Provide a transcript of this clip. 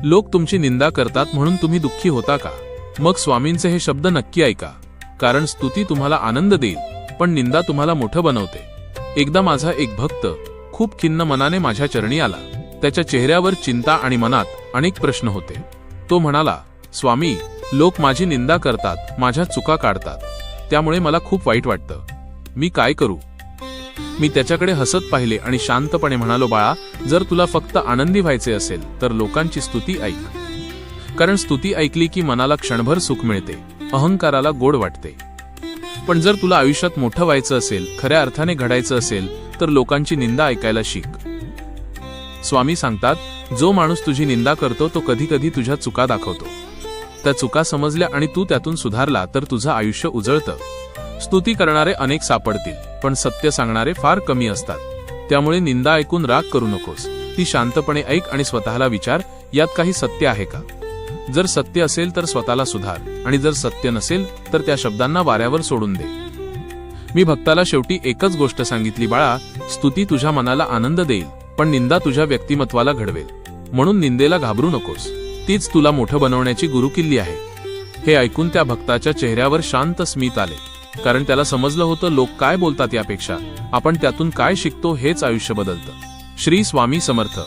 लोक तुमची निंदा करतात म्हणून तुम्ही दुःखी होता का? मग स्वामींचे हे शब्द नक्की ऐका, कारण स्तुती तुम्हाला आनंद देईल पण निंदा तुम्हाला मोठं बनवते. एकदा माझा एक भक्त खूप खिन्न मनाने माझ्या चरणी आला. त्याच्या चेहऱ्यावर चिंता आणि मनात अनेक प्रश्न होते. तो म्हणाला, स्वामी, लोक माझी निंदा करतात, माझ्या चुका काढतात, त्यामुळे मला खूप वाईट वाटतं. मी काय करू? मी त्याच्याकडे हसत पाहिले आणि शांतपणे म्हणालो, बाळा, जर तुला फक्त आनंदी व्हायचे असेल तर लोकांची स्तुती ऐक. कारण स्तुती ऐकली की मनाला क्षणभर सुख मिळते, अहंकाराला गोड वाटते. पण जर तुला आयुष्यात मोठं व्हायचं असेल, खऱ्या अर्थाने घडायचं असेल, तर लोकांची निंदा ऐकायला शिक. स्वामी सांगतात, जो माणूस तुझी निंदा करतो तो कधी कधी तुझ्या चुका दाखवतो. त्या चुका समजल्या आणि तू त्यातून सुधारला तर तुझं आयुष्य उजळतं. स्तुती करणारे अनेक सापडतील, पण सत्य सांगणारे फार कमी असतात. त्यामुळे निंदा ऐकून राग करू नकोस. ती शांतपणे ऐक आणि स्वतःला विचार, यात काही सत्य आहे का? जर सत्य असेल तर स्वतःला सुधार, आणि जर सत्य नसेल तर त्या शब्दांना वाऱ्यावर सोडून दे. मी भक्ताला शेवटी एकच गोष्ट सांगितली, बाळा, स्तुती तुझ्या मनाला आनंद देईल, पण निंदा तुझ्या व्यक्तिमत्वाला घडवेल. म्हणून निंदेला घाबरू नकोस. तीच तुला मोठं बनवण्याची गुरुकिल्ली आहे. हे ऐकून त्या भक्ताच्या चेहऱ्यावर शांत स्मित आले, कारण त्याला समजलं होतं, लोक काय बोलतात यापेक्षा आपण त्यातून काय शिकतो हेच आयुष्य बदलतं. श्री स्वामी समर्थ.